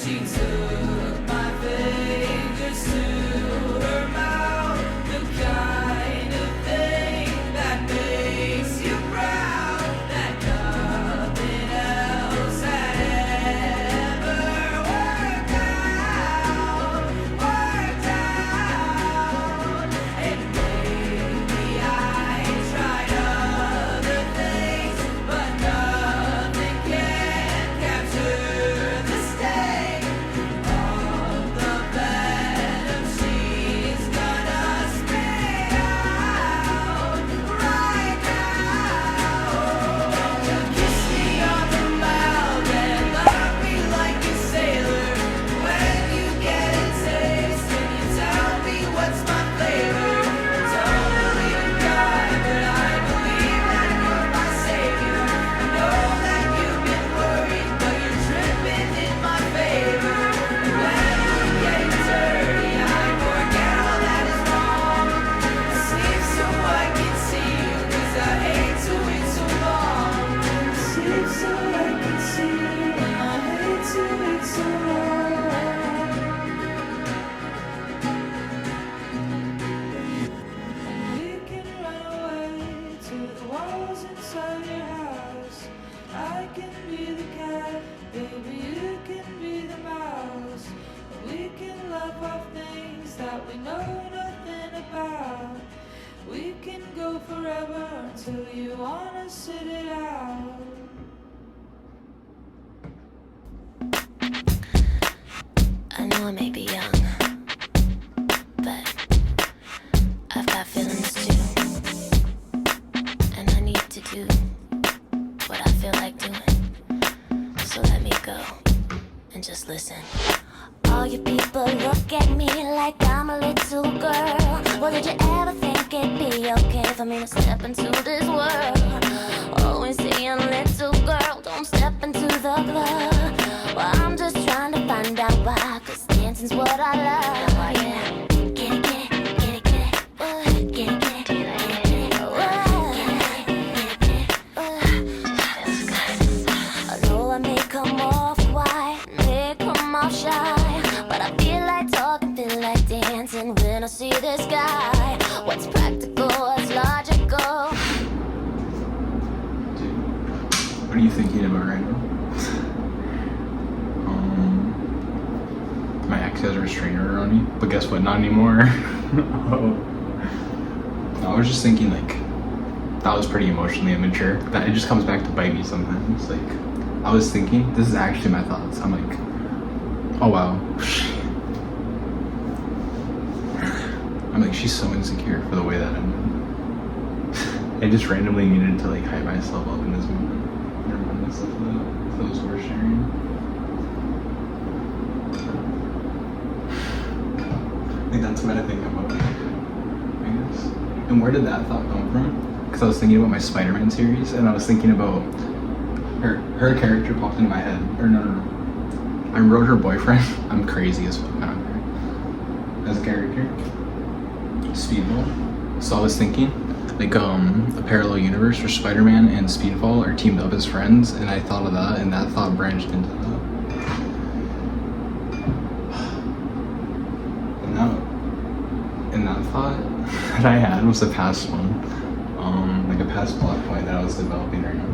She took my fingers to her mouth, the kind of thing that makes you proud, that nothing else had ever worked out. And maybe I tried other things, but nothing can capture the sting of the venom she's gonna spit out right now. You kiss me on the mouth and love me like a sailor. When you get a taste and you tell me what's my flavor. Don't believe in God, but I believe that you're my savior. I know that you've been worried, but you're tripping in my favor. And when we're getting dirty, I forget all that is wrong. I sleep so I can see you, 'cause I hate to wait so long. I sleep so I can see you, and I hate to wait so long. We can run away to the walls inside your house. I can be the cat, baby, you can be the mouse. We can laugh off things that we know nothing about. We can go forever until you wanna sit it out. I know I may be young, but I've got feelings too. And I need to do what I feel like doing. So let me go and just listen. All you people look at me like I'm a little girl. Well, did you ever think it'd be okay for me to step into this world? Always saying, little girl, don't step into the club. Well, I'm just trying to find out why, 'cause dancing's what I love. Yeah. Get it, get it, get it, get it. Get it, get it, get it, get it. I know I may come off white, may come off shy, but I feel like talking, feel like dancing when I see this guy. What's practical, what's logical? What are you thinking about right now? My ex has a restraining order on me, but guess what? Not anymore. Oh. I was just thinking, like, that was pretty emotionally immature. That it just comes back to bite me sometimes. Like, I was thinking, this is actually my thoughts. I'm like, oh wow. I'm like, she's so insecure for the way that I'm. I just randomly needed to like hype myself up in this moment. Remind myself of those words sharing. I think that's what I think about, I guess. And where did that thought come from? Because I was thinking about my Spider-Man series, and I was thinking about her character popped into my head. Or no. I wrote her boyfriend. I'm crazy as fuck. I don't care. As a character. Speedball. So I was thinking, like, a parallel universe where Spider-Man and Speedball are teamed up as friends, and I thought of that, and that thought branched into that. And that thought that I had was a past one, like a past plot point that I was developing right now.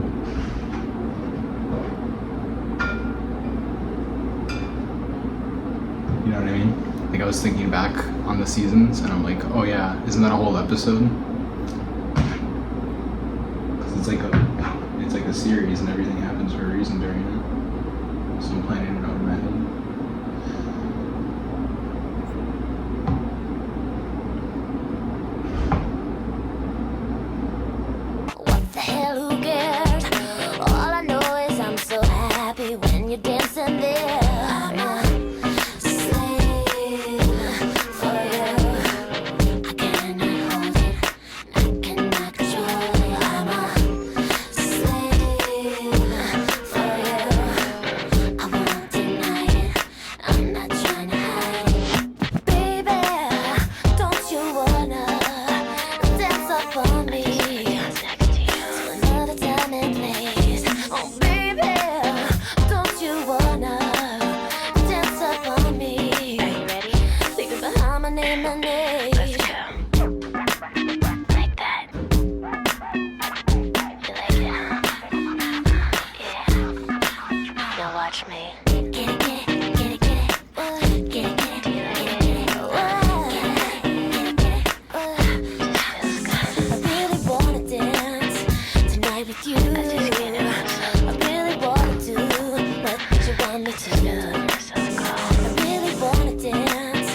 You know what I mean? Like, I was thinking back on the seasons, and I'm like, oh yeah, isn't that a whole episode? Because it's like a series, and everything happens for a reason during it. So I'm planning it out in my head. What the hell, who cares? All I know is I'm so happy when you're dancing there. I'm a slave for you. I cannot hold it, I cannot control it. I'm a slave for you. I won't deny it. with you. I really wanna do what you want me to do. I really wanna dance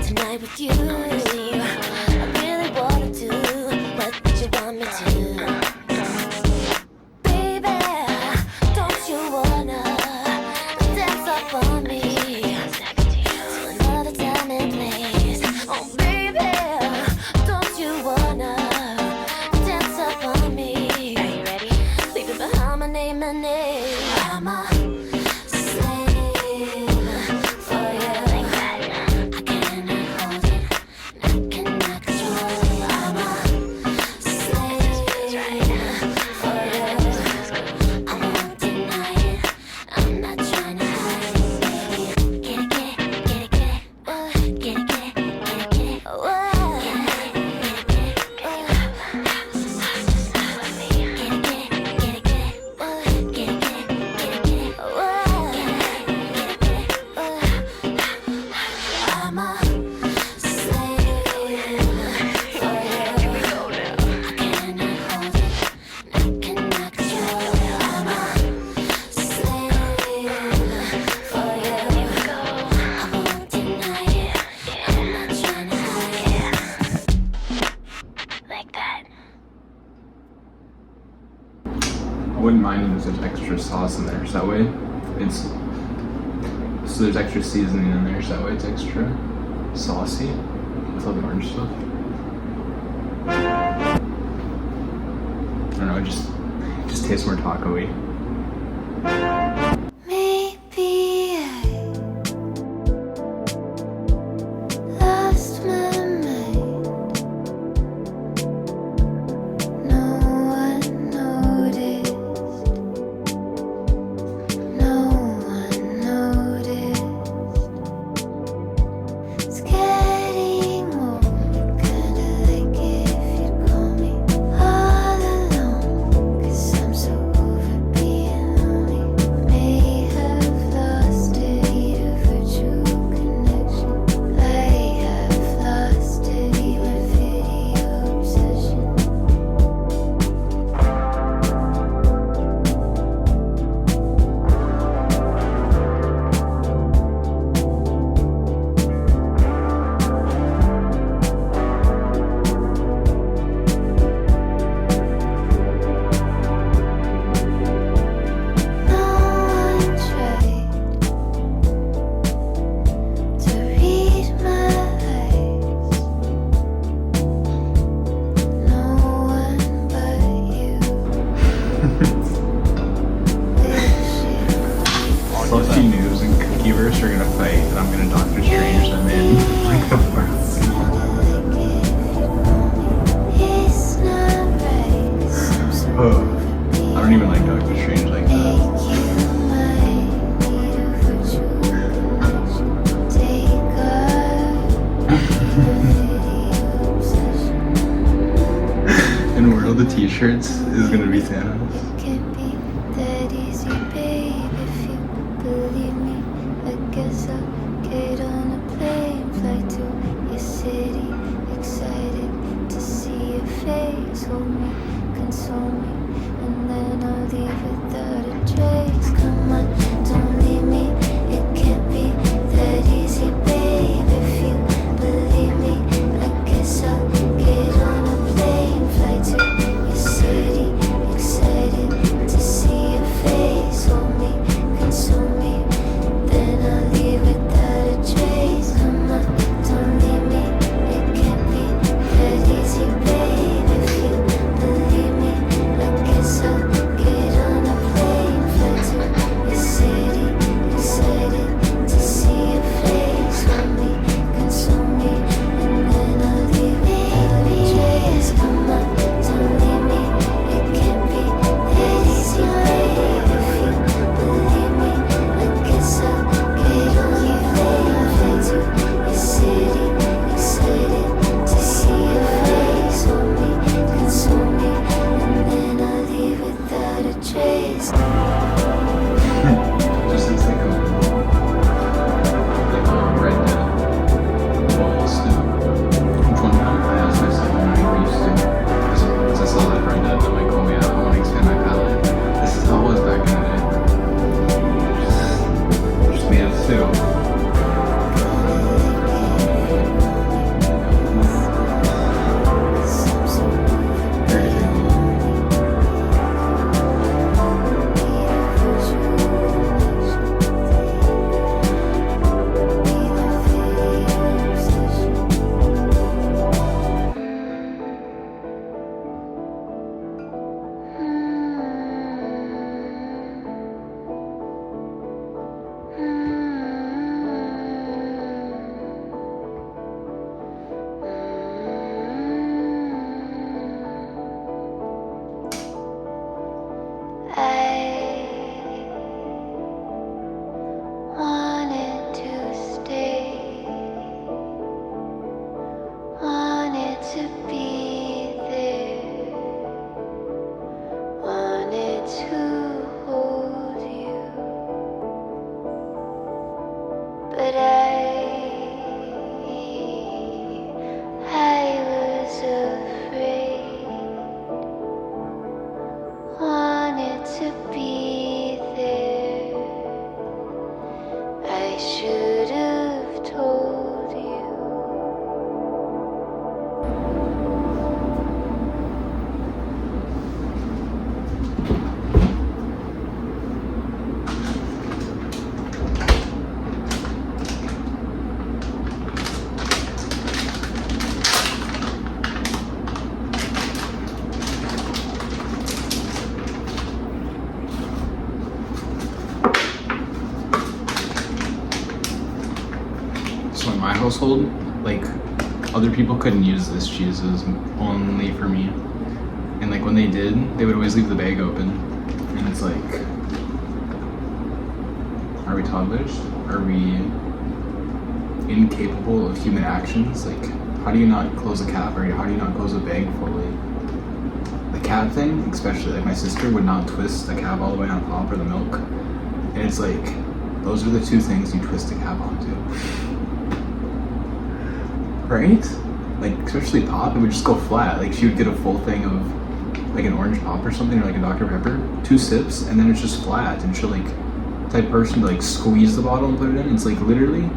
tonight with you. I really wanna do what you want me to do. Baby, don't you wanna dance up on me to another time and place? Oh baby, don't you wanna dance up on me? Are you ready? Leaving behind my name. I'm a slave for you. Like that. I cannot hold it, I cannot control it. I'm a slave for you. I won't deny it, I'm not trying to hide it. Get it, get it, get it, get it. Get it, get it, get it, get it. I'm a slave for you. I cannot hold it, I cannot control it. I'm a slave for you. I won't deny it, I'm not trying to hide it. Like that. I wouldn't mind if there's extra sauce in there, so that way it's so there's extra seasoning in there, so that way it's extra saucy with all the orange stuff. I don't know, it just tastes more taco-y. Maybe I lost my mind. No one noticed. No one noticed. It's getting old. Kinda like it if you'd call me all alone. 'Cause I'm so over being lonely. May have lost it, a virtual connection. I have lost it, even video obsession. No one tried to read my eyes. No one but you. Slushy News and Cookieverse are gonna fight, and I'm gonna Doctor Strange them in. Like the first. It's not right. I'm so Oh, I don't even like Doctor Strange like that. you might need a virtual connection. Take a video obsession. And World of T-shirts is gonna be Thanos. It can't be that easy, babe. If you believe me, I guess I'll get on a plane, fly to your city, excited to see your face. Hold me, console me, and then I'll leave without a trace. Come on, don't leave me. It can't be that easy, babe. If you believe me, I guess I'll get on a plane, fly to your city, excited to see your face. Hold me, console me, then I'll leave without a trace. Come on, don't leave me. It can't be that easy, babe. If you believe me, I guess I'll get on a plane, fly to your city, excited to see your face. Hold me, console me, and then I'll leave without a trace. Come on, don't leave me. It can't be that easy, babe. If you believe me, I guess I'll get on a plane, fly to your city, excited to see your face. Hold me, console me, and then I'll leave without a trace. Just looks like a Red Dead wall stew. Which one? I asked myself when I used to. Because I saw that Red Dead, I'm like, oh yeah, I want to expand my to hold you, but I was afraid, wanted to be there. I should have told you. So in my household, like, other people couldn't use this cheese. It was only for me. And like when they did, they would always leave the bag open. And it's like, are we toddlers? Are we incapable of human actions? Like, how do you not close a cap, or how do you not close a bag fully? The cap thing, especially, like my sister would not twist the cap all the way on top, or the milk. And it's like, those are the two things you twist a cap onto. Right? Like, especially pop, it would just go flat. Like, she would get a full thing of, like, an orange pop or something, or like a Dr. Pepper, 2 sips, and then it's just flat. And she'll, like, type person to, like, squeeze the bottle and put it in. It's like, literally,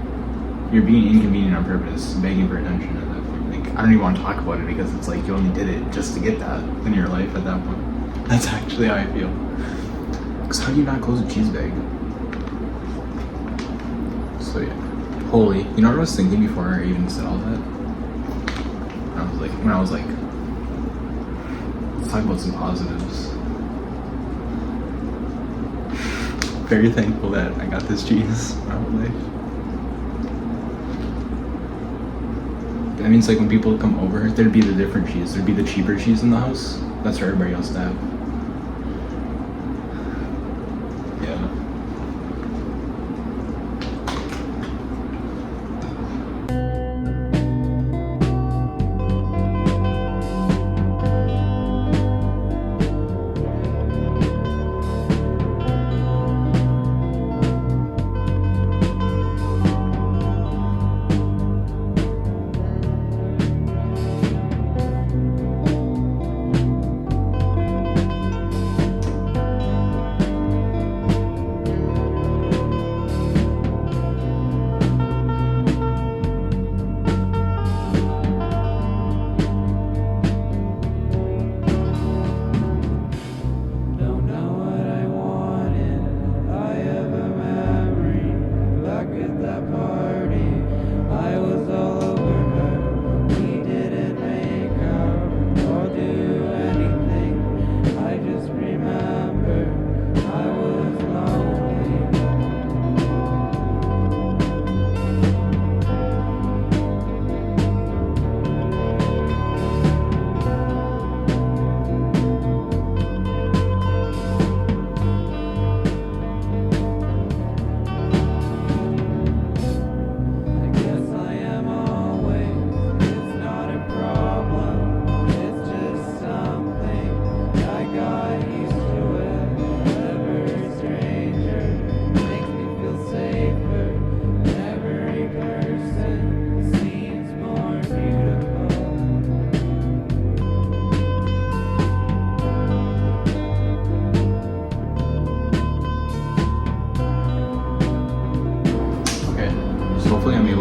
you're being inconvenient on purpose, begging for attention at that point. Like, I don't even want to talk about it, because it's like, you only did it just to get that in your life at that point. That's actually how I feel. Because how do you not close a cheese bag? So, yeah. Holy. You know what I was thinking before I even said all that? When I was like, let's talk about some positives. Very thankful that I got this cheese my whole life. That means like when people come over, there'd be the different cheese. There'd be the cheaper cheese in the house. That's for everybody else to have. Yeah.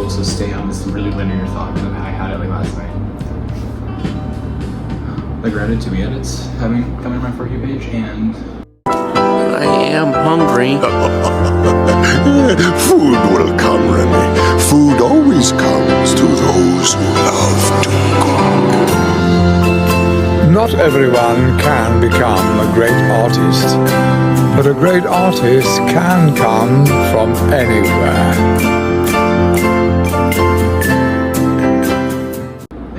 To stay on this really linear thought that I had it like last night. Like Reddit to be edits coming on my For You page, and I am hungry. Food will come, Remy. Food always comes to those who love to cook. Not everyone can become a great artist, but a great artist can come from anywhere.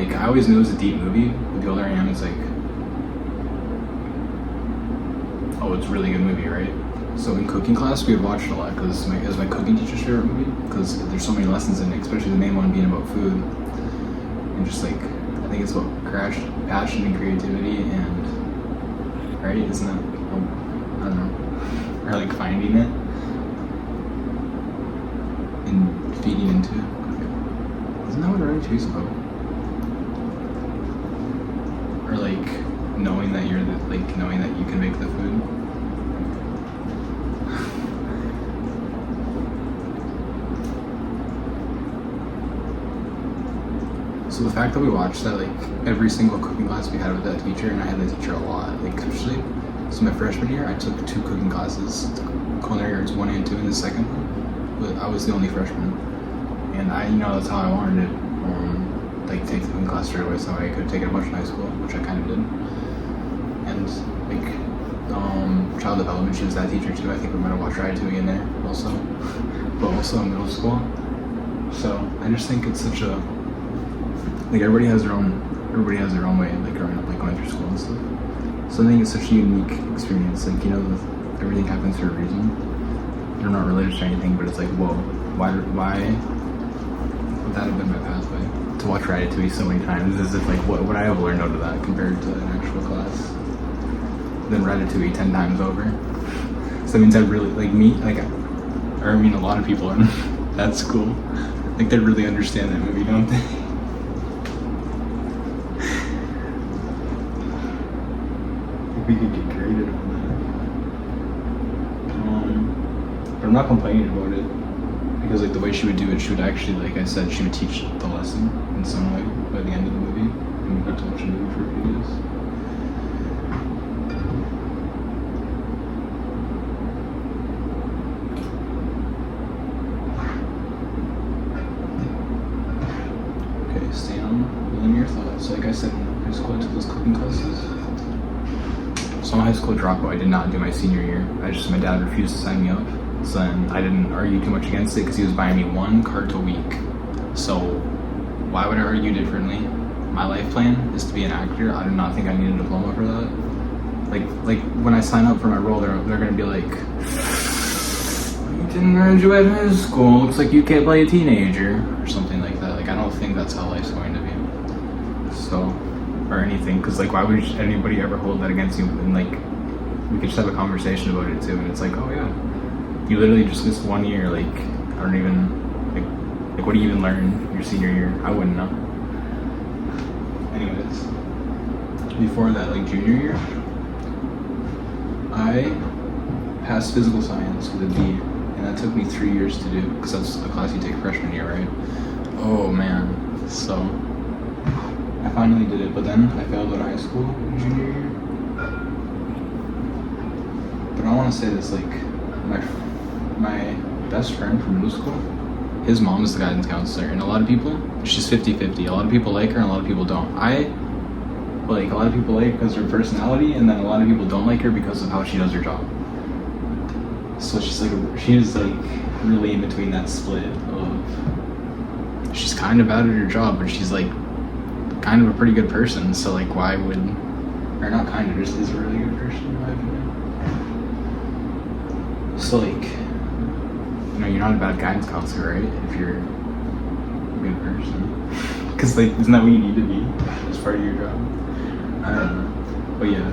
I always knew it was a deep movie. With the older I am, it's like, oh, it's a really good movie, right? So in cooking class, we would watch it a lot because it was my cooking teacher's favorite movie, because there's so many lessons in it, especially the main one being about food. And just like, I think it's about passion and creativity, and, right? Isn't that don't know, or like finding it and feeding into it. Isn't that what Ratatouille is about? Or like knowing that knowing that you can make the food. So the fact that we watched that, like, every single cooking class we had with that teacher, and I had that teacher a lot, like, especially, so my freshman year, I took 2 cooking classes, culinary arts 1 and 2 in the second one, but I was the only freshman, and that's how I wanted it, like, take the cooking class straight away, so I could take it a bunch in high school, which I kind of did, and, like, child development, she was that teacher too. I think we're going to watch Ratatouille in there, also, but also in middle school, so I just think it's such a, like, everybody has their own way, like, growing up, like, going through school and stuff. So I think it's such a unique experience, like, everything happens for a reason. They're not related to anything, but it's like, whoa, why would that have been my pathway? To watch Ratatouille so many times, as if, like, what would I have learned out of that compared to an actual class? Then Ratatouille 10 times over. So that means I really, like, a lot of people in that school, like, they really understand that movie, don't they? We could get creative on that. But I'm not complaining about it, because, like, the way she would do it, she would actually, like I said, she would teach the lesson in some way by the end of the movie, and we got to watch the movie for a few days. Okay, stay on the linear thoughts. Like I said, in high school I took those cooking classes. So I'm a high school dropout. I did not do my senior year. My dad refused to sign me up. So then I didn't argue too much against it because he was buying me 1 cart a week. So why would I argue differently? My life plan is to be an actor. I do not think I need a diploma for that. Like when I sign up for my role, they're gonna be like, you didn't graduate high school. Looks like you can't play a teenager or something like that. Like, I don't think that's how life's going to be. So. Or anything, because, like, why would anybody ever hold that against you? And, like, we could just have a conversation about it too, and it's like, oh yeah, you literally just missed 1 year. Like, I don't even, like what do you even learn your senior year? I wouldn't know. Anyways, before that, like, junior year, I passed physical science with a B, and that took me 3 years to do, because that's a class you take freshman year, right? Oh man, so I finally did it, but then I failed out of high school junior year. But I want to say this, like, my best friend from middle school, his mom is the guidance counselor, and a lot of people, she's 50-50. A lot of people like her and a lot of people don't. A lot of people like her because of her personality, and then a lot of people don't like her because of how she does her job. So she's really in between that split of, she's kind of bad at her job, but she's, like, kind of a pretty good person, so, like, why would, or not kind of, just is a really good person in my opinion. So, like, you're not a bad guidance counselor, right, if you're a good person, because, like, isn't that what you need to be as part of your job? I don't know, but yeah,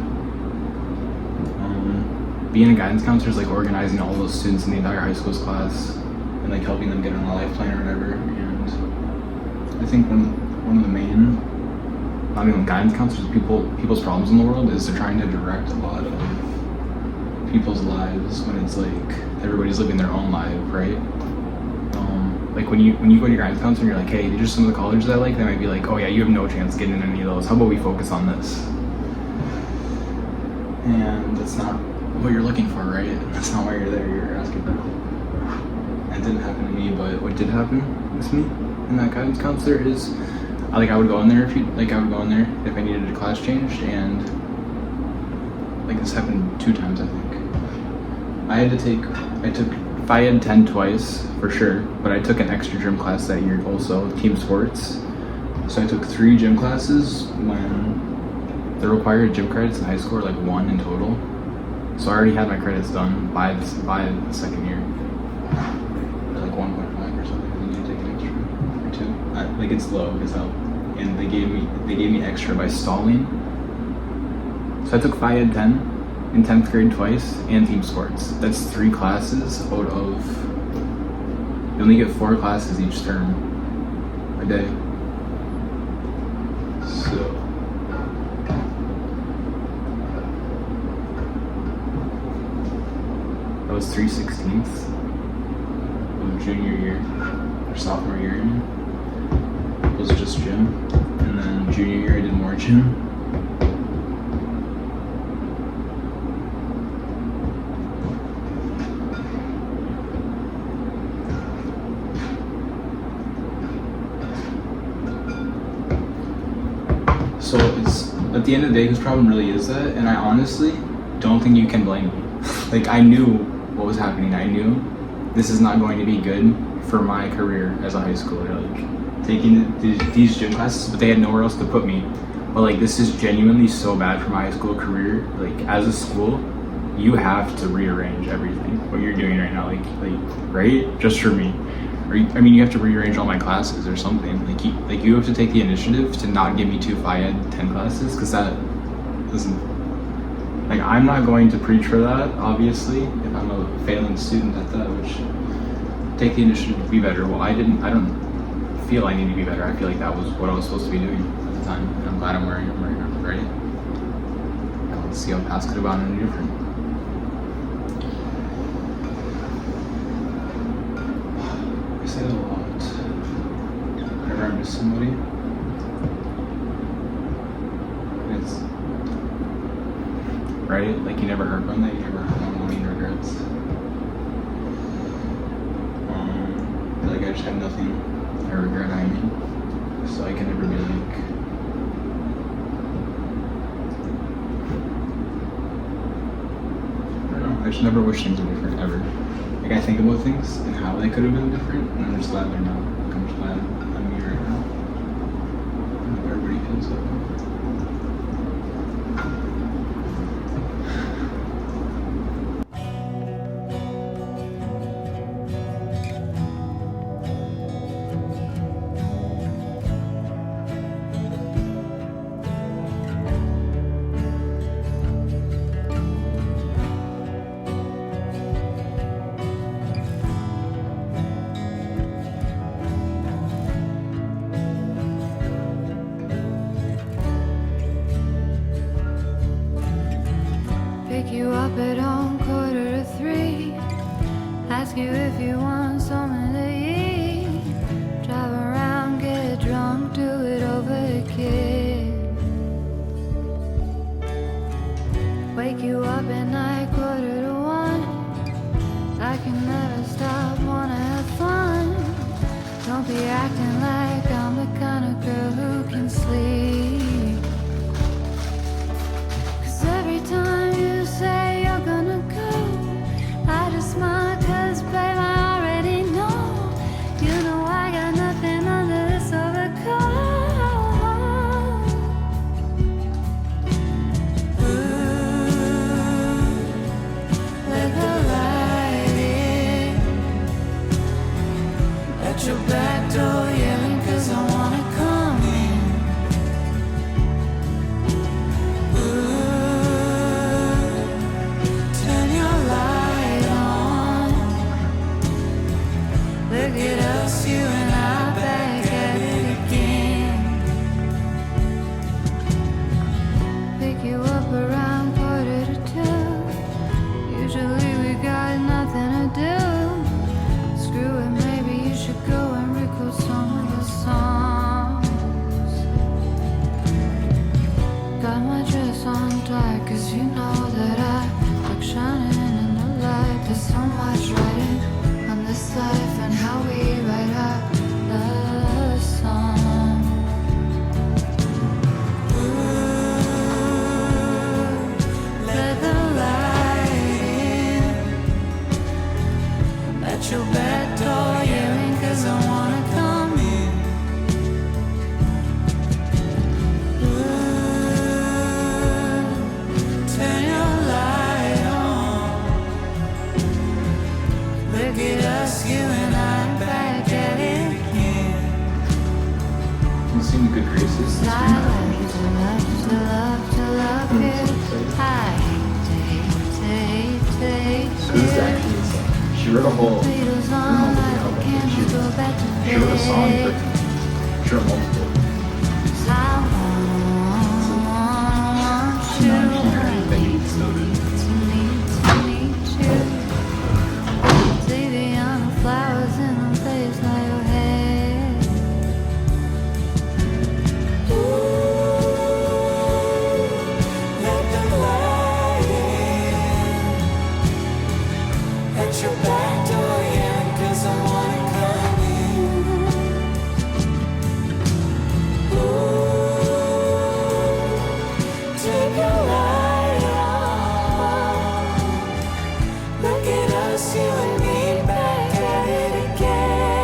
being a guidance counselor is like organizing all those students in the entire high school's class and, like, helping them get on a life plan or whatever. And I think one of the main, not even guidance counselors, people's problems in the world is they're trying to direct a lot of people's lives when it's like everybody's living their own life, right? Like when you go to your guidance counselor and you're like, hey, these are some of the colleges I like, they might be like, oh yeah, you have no chance getting in any of those. How about we focus on this? And that's not what you're looking for, right? That's not why you're there. You're asking for help. It didn't happen to me, but what did happen with me and that guidance counselor is, I would go in there if I needed a class changed, and, like, this happened 2 times, I think. I took Phi Ed 10 twice for sure, but I took an extra gym class that year also, team sports. So I took 3 gym classes when the required gym credits in high school are like 1 in total. So I already had my credits done by the second year. Like 1.5 or something. You need to take an extra or 2. Like, it's low as hell. And they gave me extra by stalling. So I took Phi Ed 10 in 10th grade twice, and team sports. That's 3 classes out of, you only get 4 classes each term, a day. So, that was 3/16 of junior year, or sophomore year, I mean. It was just gym, and then junior year I did more gym. So it's, at the end of the day, whose problem really is that? And I honestly don't think you can blame me. Like, I knew what was happening. I knew this is not going to be good for my career as a high schooler. Like, taking these gym classes, but they had nowhere else to put me. But like, this is genuinely so bad for my high school career. Like, as a school, you have to rearrange everything. What you're doing right now, like, right? Just for me. Or I mean, you have to rearrange all my classes or something. Like you have to take the initiative to not give me 2 Phi Ed 10 classes, because that doesn't. Like, I'm not going to preach for that, obviously, if I'm a failing student at that, which take the initiative to be better. Well, I don't feel I need to be better. I feel like that was what I was supposed to be doing at the time, and I'm glad I'm wearing them right now, right? Now let's see how past could have gone any different. I say that a lot. Whenever I miss somebody, it's right. Like, you never heard from that. You never heard from wanting regrets. I feel like I just have nothing I regret. I mean, so I can never be like. I don't know. I just never wish things were different ever. Like, I think about things and how they could have been different, and I'm just glad they're not. Like, I'm just glad I'm here right now. I hope everybody feels that way. Pick you up at home 2:45. Ask you if you want something to eat. Drive around, get drunk, do it over again. Wake you up at night 1:45. I can never stop, wanna have fun. Don't be acting like I'm the kind of girl who can sleep. 'Cause every time you say you're gonna go, I just smile 'cause babe I already know wrote a whole Beatles journal on with the like album. the candles go back to She wrote a song bed. for she wrote multiple. I want You know, you I can't hear anything. It's so good. to meet you. TV on the flowers in a place like your head. Let the light in at your back door, yeah, 'cause I wanna come in. Ooh, take your light off. Look at us, you and me, back at it again.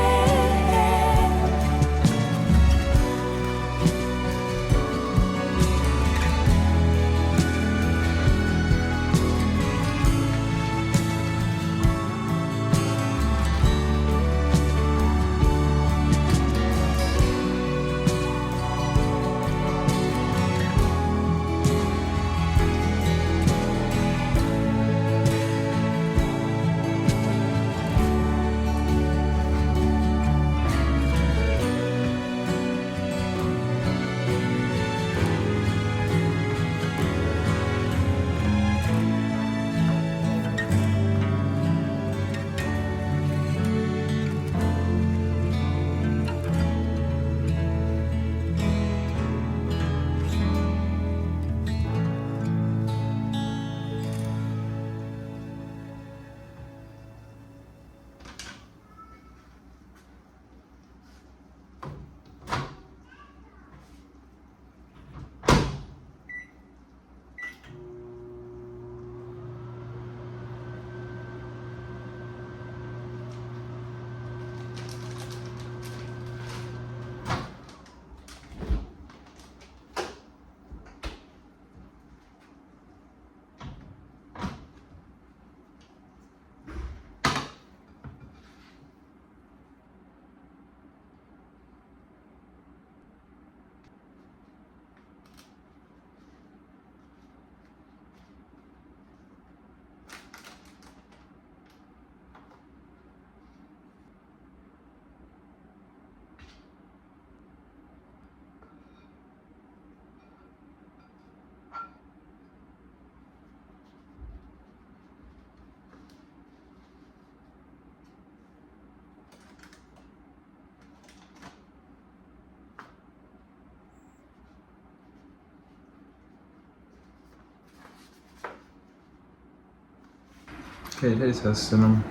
Okay, today's testing them.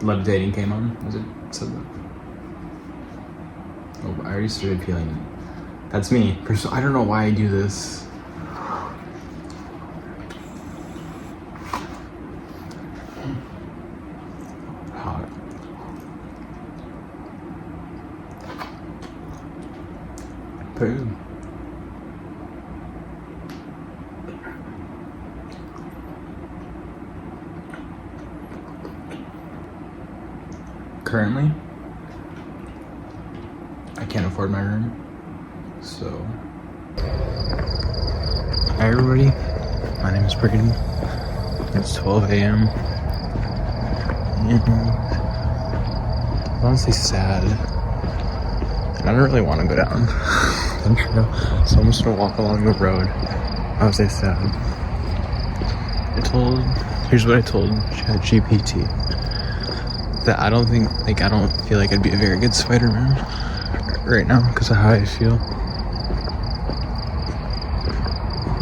Levitating came on. Was it said that? Oh, I already started feeling it. That's me. I don't know why I do this. Hot. Boom. Currently, I can't afford my room, so. Hi everybody, my name is Brigham. It's 12 a.m. and I'm honestly sad, and I don't really want to go down the trail, so I'm just gonna walk along the road. I was sad. Here's what I told ChatGPT. That I don't feel like I'd be a very good Spider-Man right now because of how I feel.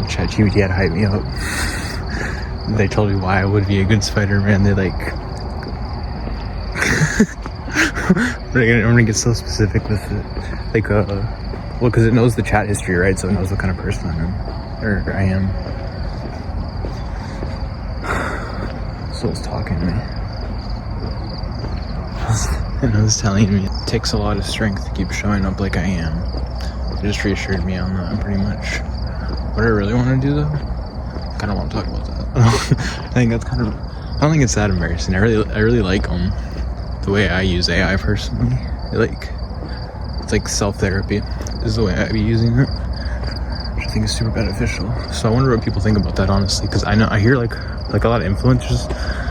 ChatGPT had to hype me up. They told me why I would be a good Spider-Man. They I'm gonna get so specific with it. Well, because it knows the chat history, right? So it knows what kind of person I am. So it's talking to me. And it was telling me it takes a lot of strength to keep showing up like I am. It just reassured me on that pretty much. What I really want to do though, I kind of want to talk about that. I think that's I don't think it's that embarrassing. I really like the way I use AI personally. It's like self-therapy is the way I be using it. I think is super beneficial. So I wonder what people think about that, honestly, because I hear like a lot of influencers,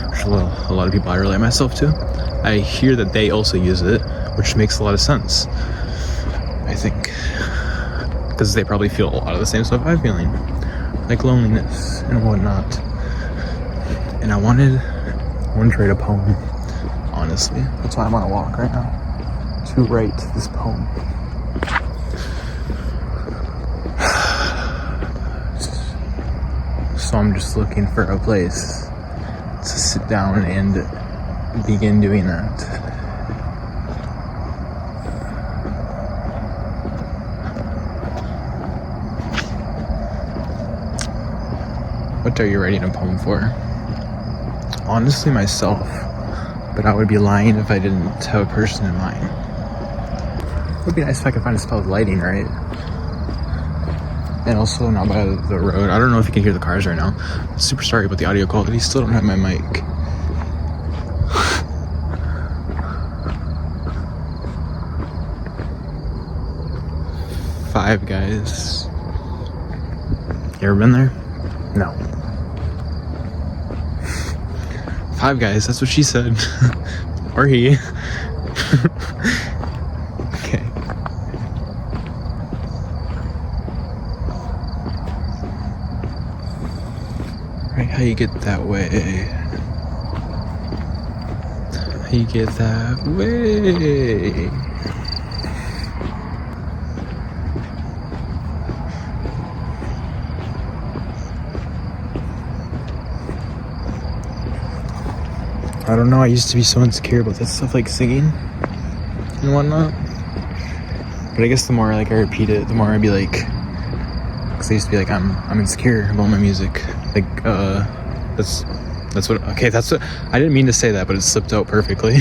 which a lot of people I relate myself to. I hear that they also use it, which makes a lot of sense. I think because they probably feel a lot of the same stuff I'm feeling, like loneliness and whatnot. And I wanted to write a poem. Honestly, that's why I'm on a walk right now, to write this poem. So I'm just looking for a place to sit down and begin doing that. What are you writing a poem for? Honestly, myself. But I would be lying if I didn't have a person in mind. It would be nice if I could find a spot with lighting, right? And also not by the road. I don't know if you can hear the cars right now. I'm super sorry about the audio quality. Still don't have my mic. Five Guys. You ever been there? No. Five Guys, that's what she said. Or he. Okay. Right, how you get that way? How you get that way? I don't know, I used to be so insecure about that stuff, like singing and whatnot. But I guess the more like I repeat it, the more I'd be like, because I used to be like, I'm insecure about my music. Like, that's what, okay, that's what, I didn't mean to say that, but it slipped out perfectly.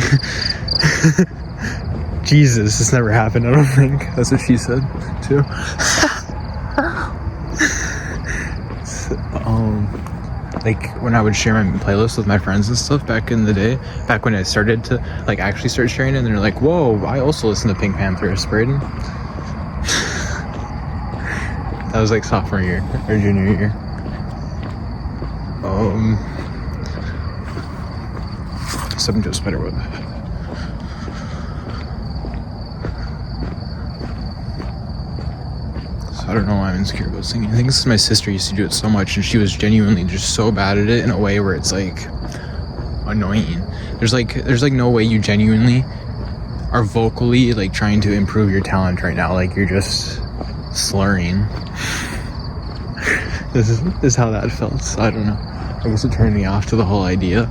Jesus, this never happened, I don't think. That's what she said, too. Like when I would share my playlist with my friends and stuff back in the day, back when I started to like actually start sharing it, and they're like, whoa, I also listen to Pink Panther, Braden. That was like sophomore year or junior year. Stepping to a spider web. I don't know why I'm insecure about singing. I think this is my sister used to do it so much, and she was genuinely just so bad at it in a way where it's like annoying. There's like no way you genuinely are vocally like trying to improve your talent right now. Like you're just slurring. This is how that felt. So I don't know. I guess it turned me off to the whole idea.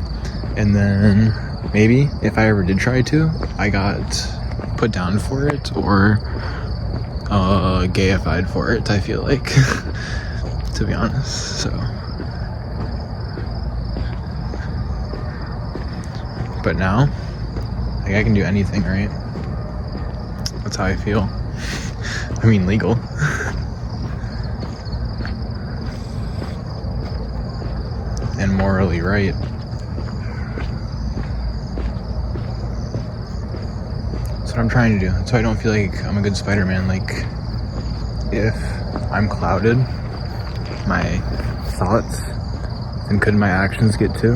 And then maybe if I ever did try to, I got put down for it or gayified for it, I feel like. To be honest. So but now like I can do anything, right? That's how I feel. I mean legal. And morally right. That's what I'm trying to do. That's why I don't feel like I'm a good Spider-Man. Like if I'm clouded, my thoughts, and could my actions get to?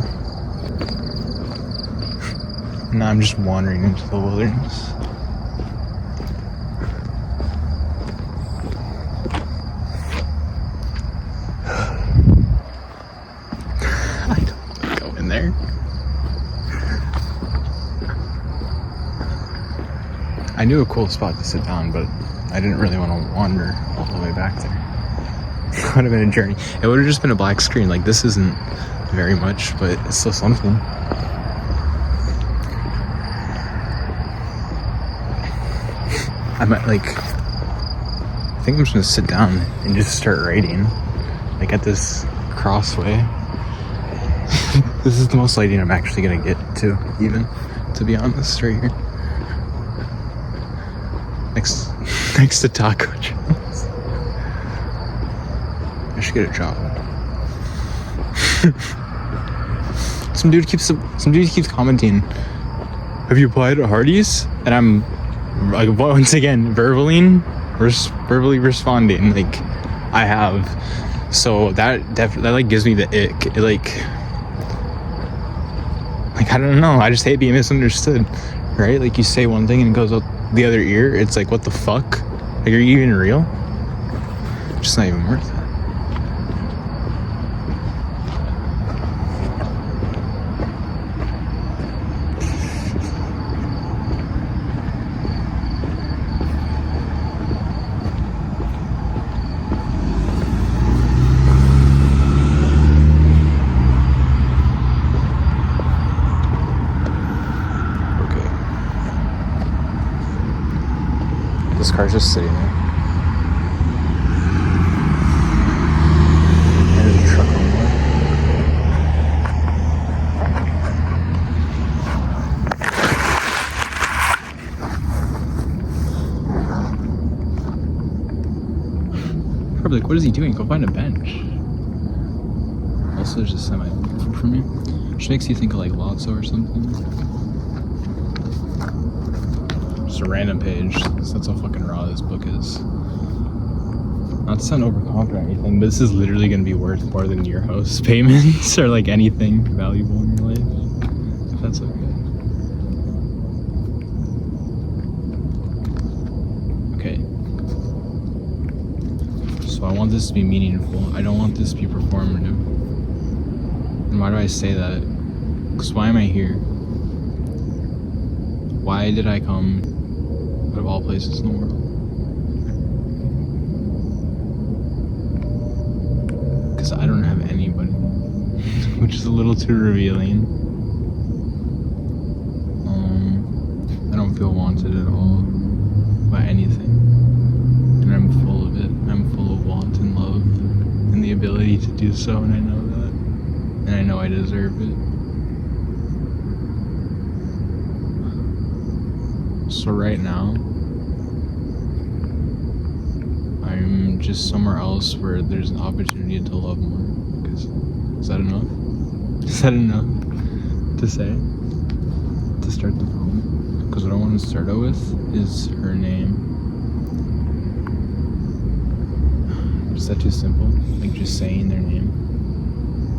No, I'm just wandering into the wilderness. I don't go in there. I knew a cool spot to sit down, but I didn't really want to wander all the way back there. It would have been a journey. It would have just been a black screen. Like, this isn't very much, but it's still something. I might, like, I think I'm just gonna sit down and just start writing. Like, at this crossway. This is the most lighting I'm actually gonna get to, even, to be honest, right here. Next to Taco John's. I should get a job. Some dude keeps commenting, have you applied at Hardee's? And I'm like, once again, verbally responding, like, I have. So that like gives me the ick. It like I don't know. I just hate being misunderstood, right? Like you say one thing and it goes out the other ear. It's like, what the fuck? Like, are you even real? Just not even worth it. This car's just sitting there. There's a truck on there. Probably like, what is he doing? Go find a bench. Also, there's a semi for me. Which makes you think of like Lotso or something. Just a random page. So that's how fucking raw this book is. Not to sound overconfident or anything, but this is literally going to be worth more than your house payments or like anything valuable in your life. If that's okay. Okay. So I want this to be meaningful. I don't want this to be performative. And why do I say that? Because why am I here? Why did I come out of all places in the world? Because I don't have anybody, which is a little too revealing. I don't feel wanted at all by anything, and I'm full of it. I'm full of want and love and the ability to do so, and I know that, and I know I deserve it. So right now, I'm just somewhere else where there's an opportunity to love more. Because is that enough? Is that enough to say? To start the poem? Because what I want to start out with is her name. Is that too simple? Like just saying their name?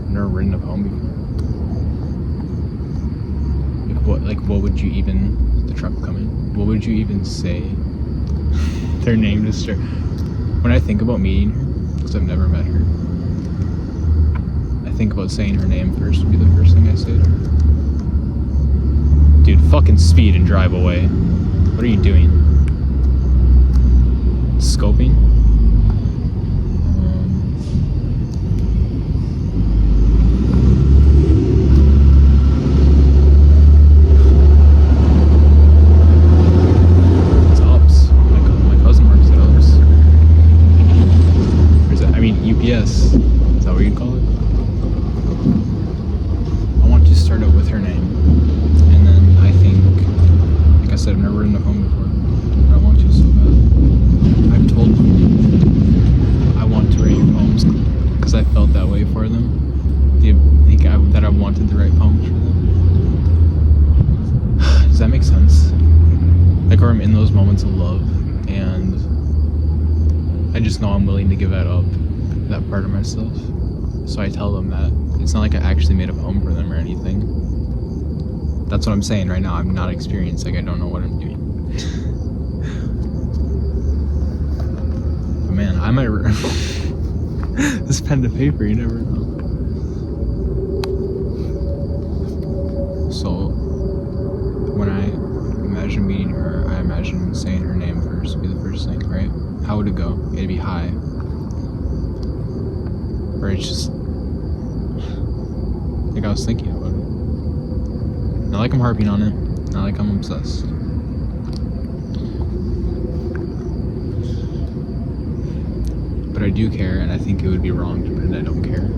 I've never written a poem before. Like what would you even, the truck coming? What would you even say their name to start? When I think about meeting her, because I've never met her, I think about saying her name first would be the first thing I say to her. Dude, fucking speed and drive away. What are you doing? Scoping? Yes, is that what you'd call it? I want to start out with her name, and then I think, like I said, I've never written a poem before, but I want to so bad. I've told them I want to write your poems because I felt that way for them. That I wanted to write poems for them. Does that make sense? Like where I'm in those moments of love, and I just know I'm willing to give that up. That part of myself. So I tell them that. It's not like I actually made a poem for them or anything. That's what I'm saying right now. I'm not experienced. Like I don't know what I'm doing. But man, I might this pen to paper, you never know. So when I imagine meeting her, I imagine saying her name first would be the first thing, right? How would it go? It'd be hi. Or it's just like I was thinking about it. Not like I'm harping on it. Not like I'm obsessed. But I do care, and I think it would be wrong to pretend I don't care.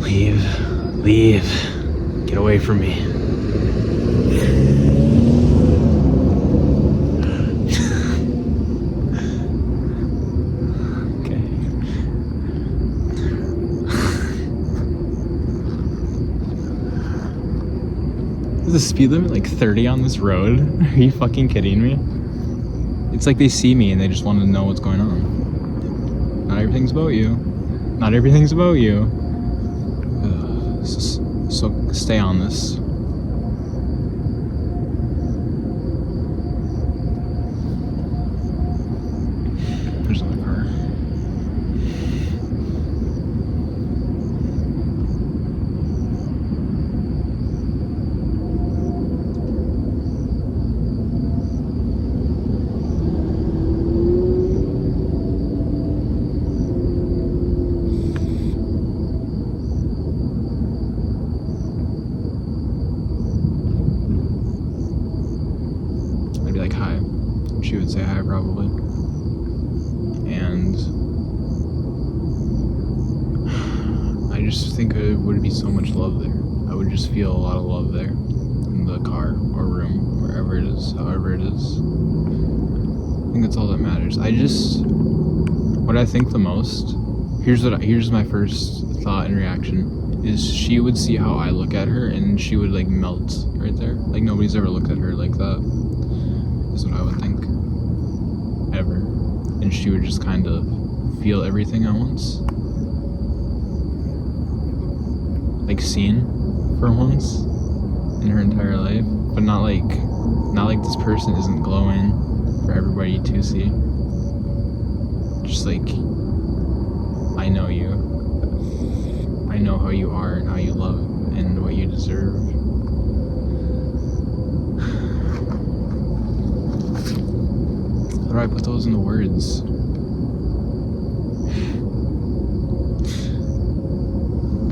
Leave. Leave. Get away from me. Is the speed limit like 30 on this road? Are you fucking kidding me? it's like they see me and they just want to know what's going on. Not everything's about you. Not everything's about you. So stay on this. There's another car. I'd be like, hi. She would say hi, probably. And I just think it would be so much love there. I would just feel a lot of love there in the car or room, wherever it is, however it is. I think that's all that matters. What I think the most, here's my first thought and reaction, is she would see how I look at her and she would like melt right there. Like nobody's ever looked at her like that, is what I would think. Ever. And she would just kind of feel everything at once. Like seen for once in her entire life. But not like this person isn't glowing for everybody to see. Just like, I know you. I know how you are and how you love and what you deserve. How do I put those into words?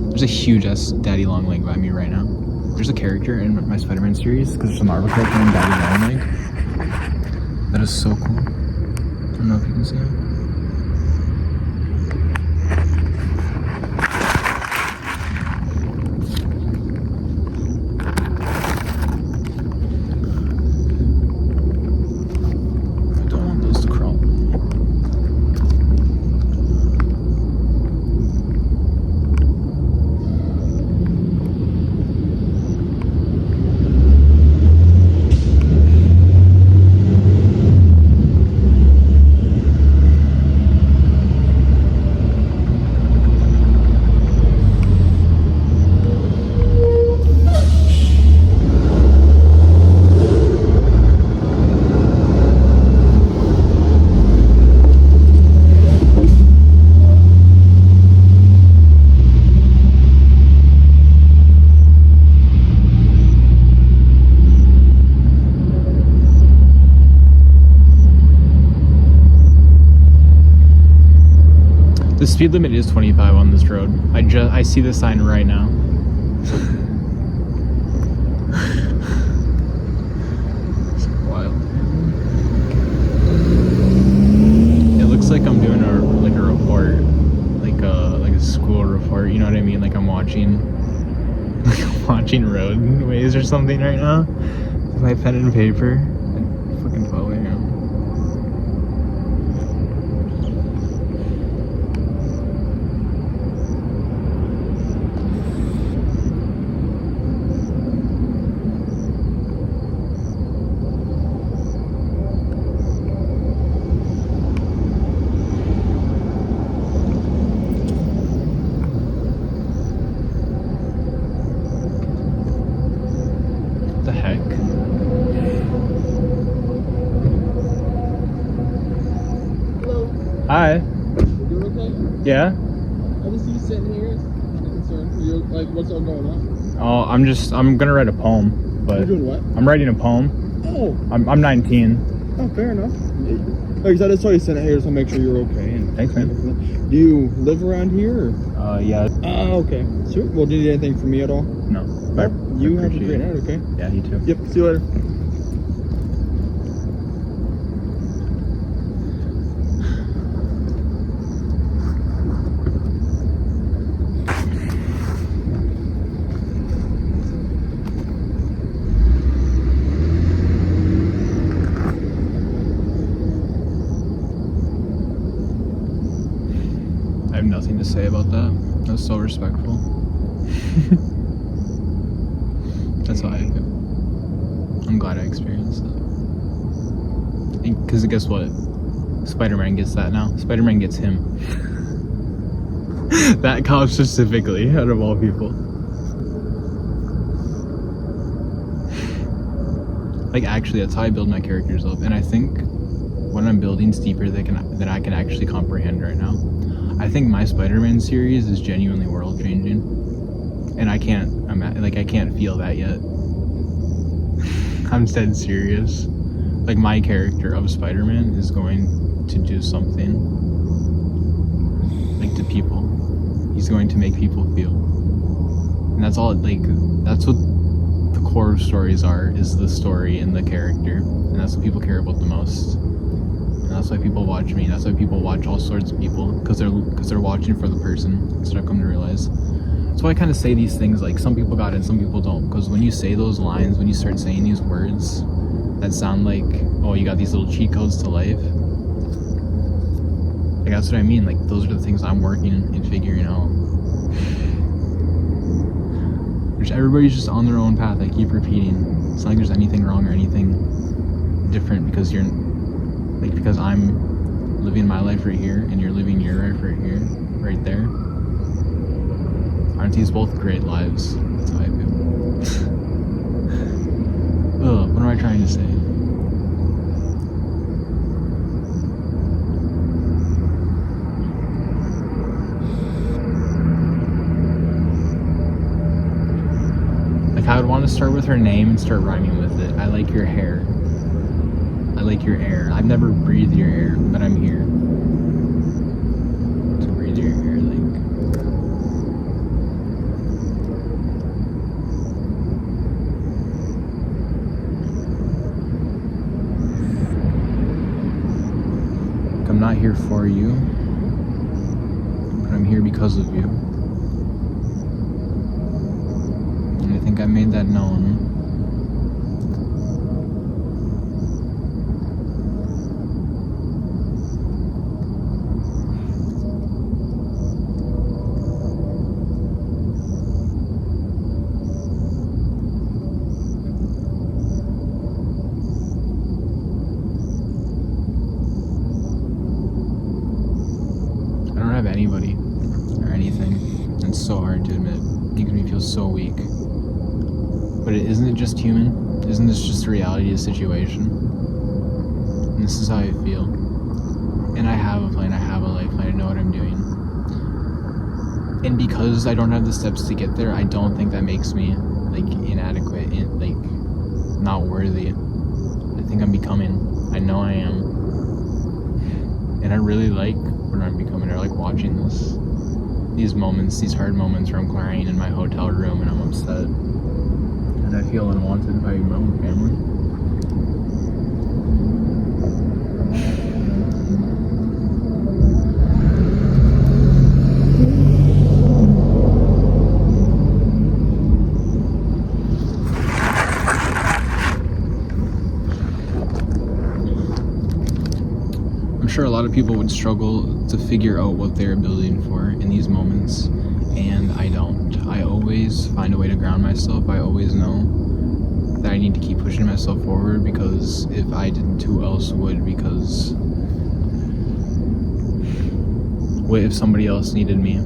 There's a huge ass Daddy Longleg by me right now. There's a character in my Spider-Man series, because there's a Marvel character named Daddy Longleg. That is so cool. I don't know if you can see him. I don't want those to crawl. The speed limit is 25 on this road. I see the sign right now. It's wild. It looks like I'm doing a report, like a school report. You know what I mean? Like I'm watching roadways or something right now. With my pen and paper. I'm fucking following out. The heck? Hello, Hi. you okay? Yeah? I just see you sitting here. I'm concerned. You like what's all going on? Oh, I'm gonna write a poem, but You're doing what? I'm writing a poem. Oh, I'm 19. oh, fair enough. Like I said, I just saw you sitting here, so make sure you're okay. And Thanks, man. Do you live around here? Or? Yeah. Okay. Sweet. Well, do you need anything from me at all? No. Well, you have a appreciate great it. night. Okay. Yeah, you too. Yep. See you later. I have nothing to say about that. That's so respectful. That's how I feel. I'm glad I experienced it. Because guess what? Spider-Man gets that now. Spider-Man gets him. That cop specifically, out of all people. Like, actually, that's how I build my characters up. And I think what I'm building is deeper than I can actually comprehend right now. I think my Spider-Man series is genuinely world-changing. And I can't feel that yet. I'm dead serious. Like, my character of Spider-Man is going to do something, like, to people. He's going to make people feel. And that's all, like, that's what the core of stories are, is the story and the character. And that's what people care about the most. And that's why people watch me. That's why people watch all sorts of people, because they're watching for the person. That's what I've come to realize. So I kind of say these things like some people got it and some people don't. Because when you say those lines, when you start saying these words that sound like, oh, you got these little cheat codes to life. Like, that's what I mean. Like, those are the things I'm working and figuring out. Everybody's just on their own path. I keep repeating. It's not like there's anything wrong or anything different because because I'm living my life right here and you're living your life right here, right there. Aren't these both great lives? That's how I feel. Ugh, what am I trying to say? Like, I would want to start with her name and start rhyming with it. I like your hair. I like your air. I've never breathed your air, but I'm here to breathe your air. I'm not here for you, but I'm here because of you. And I think I made that known. Anybody or anything. It's so hard to admit. It makes me feel so weak. But isn't it just human? Isn't this just the reality of the situation? And this is how I feel. And I have a plan, I have a life plan, I know what I'm doing. And because I don't have the steps to get there, I don't think that makes me like inadequate and like not worthy. I think I'm becoming. I know I am. And I really like what I'm becoming. I like watching these moments, these hard moments where I'm crying in my hotel room and I'm upset. And I feel unwanted by my own family. I'm sure a lot of people would struggle to figure out what they're building for in these moments, and I don't. I always find a way to ground myself. I always know that I need to keep pushing myself forward, because if I didn't, who else would? Because what if somebody else needed me?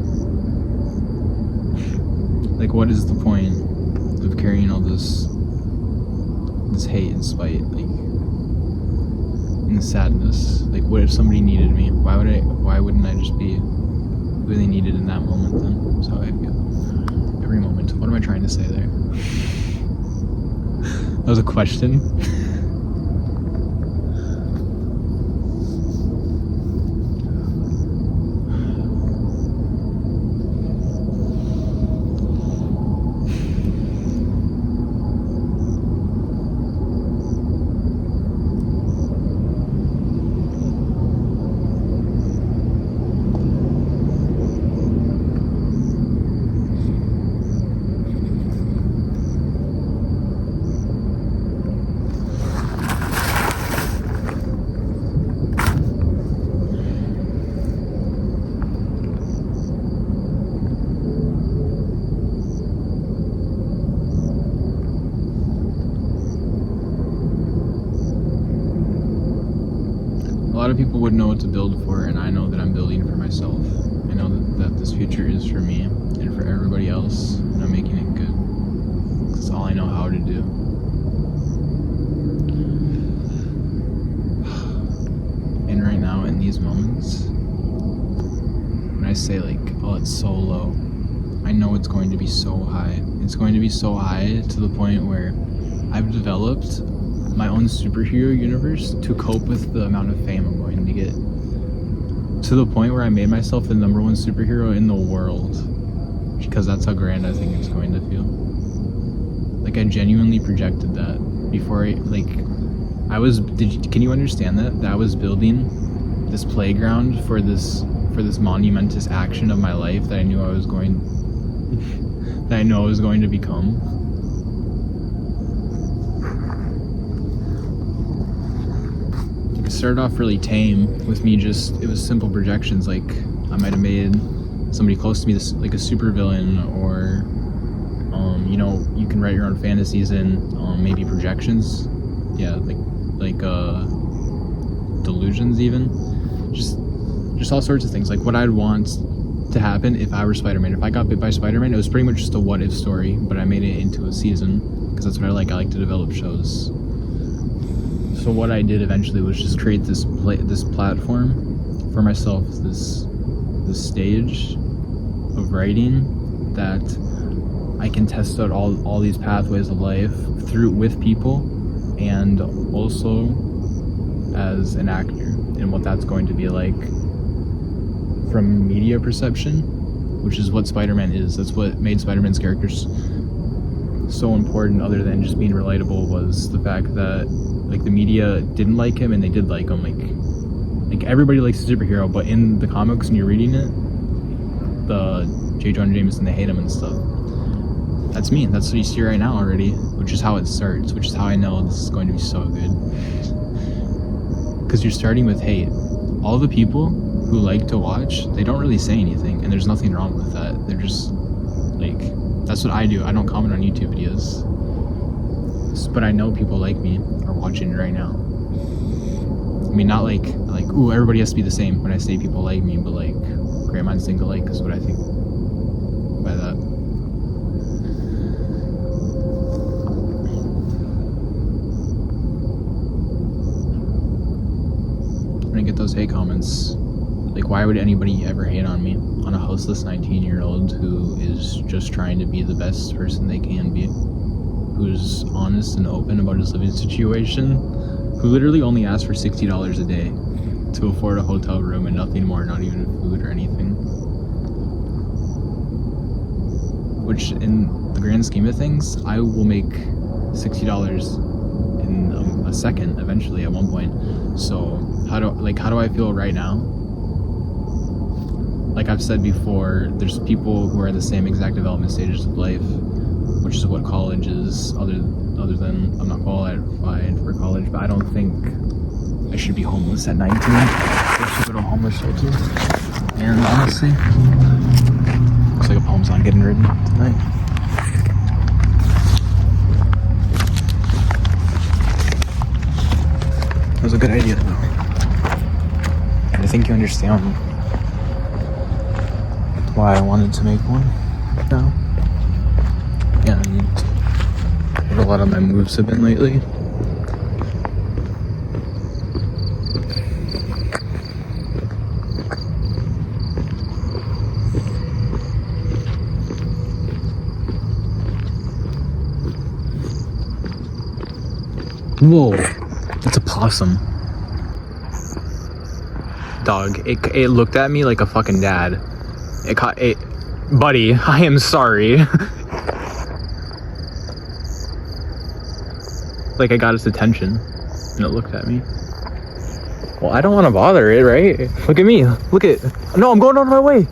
Like, what is the point of carrying all this hate and spite, like, and sadness? Like, what if somebody needed me? Why wouldn't I just be who they needed in that moment then? That's how I feel. Every moment. What am I trying to say there? That was a question. lot of people wouldn't know what to build for, and I know that I'm building for myself. I know that this future is for me and for everybody else, and I'm making it good. That's all I know how to do. And right now, in these moments, when I say like, oh, it's so low, I know it's going to be so high. It's going to be so high to the point where I've developed my own superhero universe to cope with the amount of fame I'm going to get. To the point where I made myself the #1 superhero in the world. Because that's how grand I think it's going to feel. Like, I genuinely projected that before can you understand that? That I was building this playground for this monumentous action of my life that I knew I was going to become. It started off really tame with me it was simple projections, like I might have made somebody close to me like a super villain, or you can write your own fantasies in maybe projections, like delusions, even just all sorts of things, like what I'd want to happen if I were Spider-Man. If I got bit by Spider-Man, it was pretty much just a what if story, but I made it into a season because that's what I like to develop shows. So what I did eventually was just create this platform for myself, this stage of writing that I can test out all these pathways of life with people, and also as an actor, and what that's going to be like from media perception, which is what Spider-Man is. That's what made Spider-Man's characters so important, other than just being relatable, was the fact that like the media didn't like him and they did like him. Like everybody likes a superhero, but in the comics, when you're reading it, the J. Jonah Jameson, they hate him and stuff. That's me. That's what you see right now already, which is how it starts, which is how I know this is going to be so good. Because you're starting with hate. All the people who like to watch, they don't really say anything, and there's nothing wrong with that. They're just like, that's what I do. I don't comment on YouTube videos, but I know people like me are watching it right now. I mean, not like ooh, everybody has to be the same when I say people like me, but like great minds think alike is what I think by that. When I get those hate comments, like, why would anybody ever hate on me, on a houseless 19-year-old who is just trying to be the best person they can be, who's honest and open about his living situation, who literally only asked for $60 a day to afford a hotel room and nothing more, not even food or anything. Which, in the grand scheme of things, I will make $60 in a second, eventually, at one point. So, how do I feel right now? Like I've said before, there's people who are in the same exact development stages of life, which is what college is, other than I'm not qualified for college, but I don't think I should be homeless at 19. I should go to a homeless shelter. And honestly, looks like a poem's on getting written tonight. That was a good idea though. And I think you understand why I wanted to make one now. And what a lot of my moves have been lately. Whoa, that's a possum. Dog, it looked at me like a fucking dad. Buddy, I am sorry. Like I got its attention and it looked at me. Well, I don't want to bother it, right? Look at me. No, I'm going out of my way.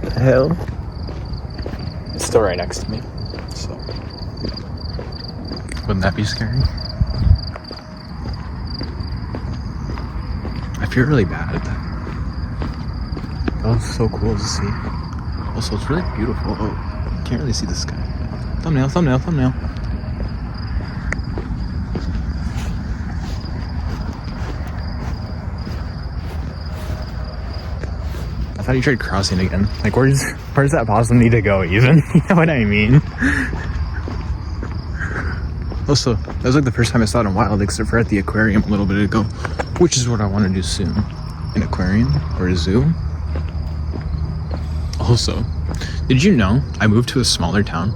What the hell? It's still right next to me, so wouldn't that be scary? I feel really bad. That was so cool to see. Also, it's really beautiful. Oh, can't really see the sky. Thumbnail. thought you tried crossing again. Like, where's that possum need to go even? You know what I mean? Also, that was like the first time I saw it in wild, except for at the aquarium a little bit ago, which is what I want to do soon. An aquarium or a zoo. Also, did you know I moved to a smaller town?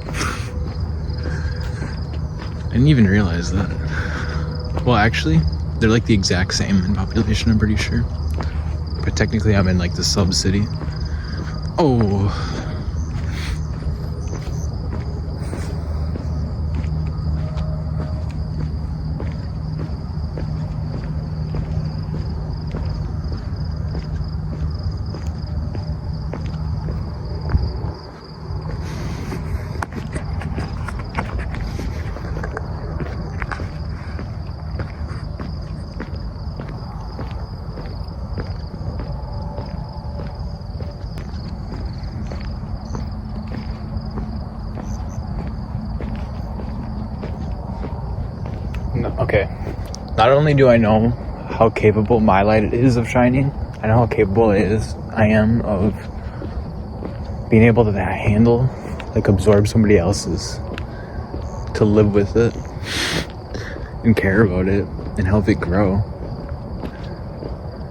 I didn't even realize that. Well, actually, they're like the exact same in population, I'm pretty sure. But technically I'm in like the sub-city. Oh. Okay, not only do I know how capable my light is of shining, I know how capable I am of being able to handle, like absorb somebody else's, to live with it and care about it and help it grow.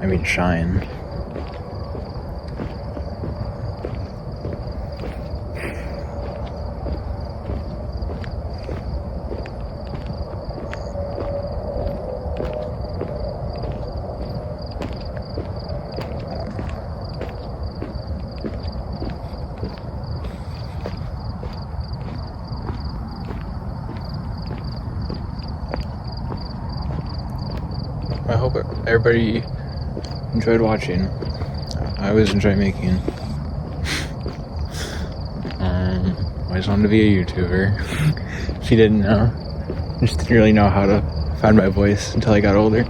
I mean, shine. I hope everybody enjoyed watching. I always enjoy making. I just wanted to be a YouTuber. If you didn't know, I just didn't really know how to find my voice until I got older.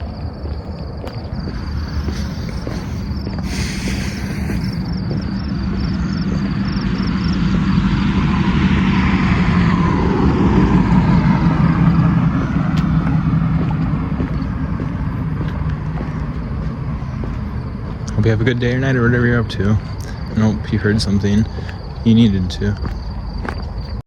Hope you have a good day or night or whatever you're up to. I hope you heard something you needed to.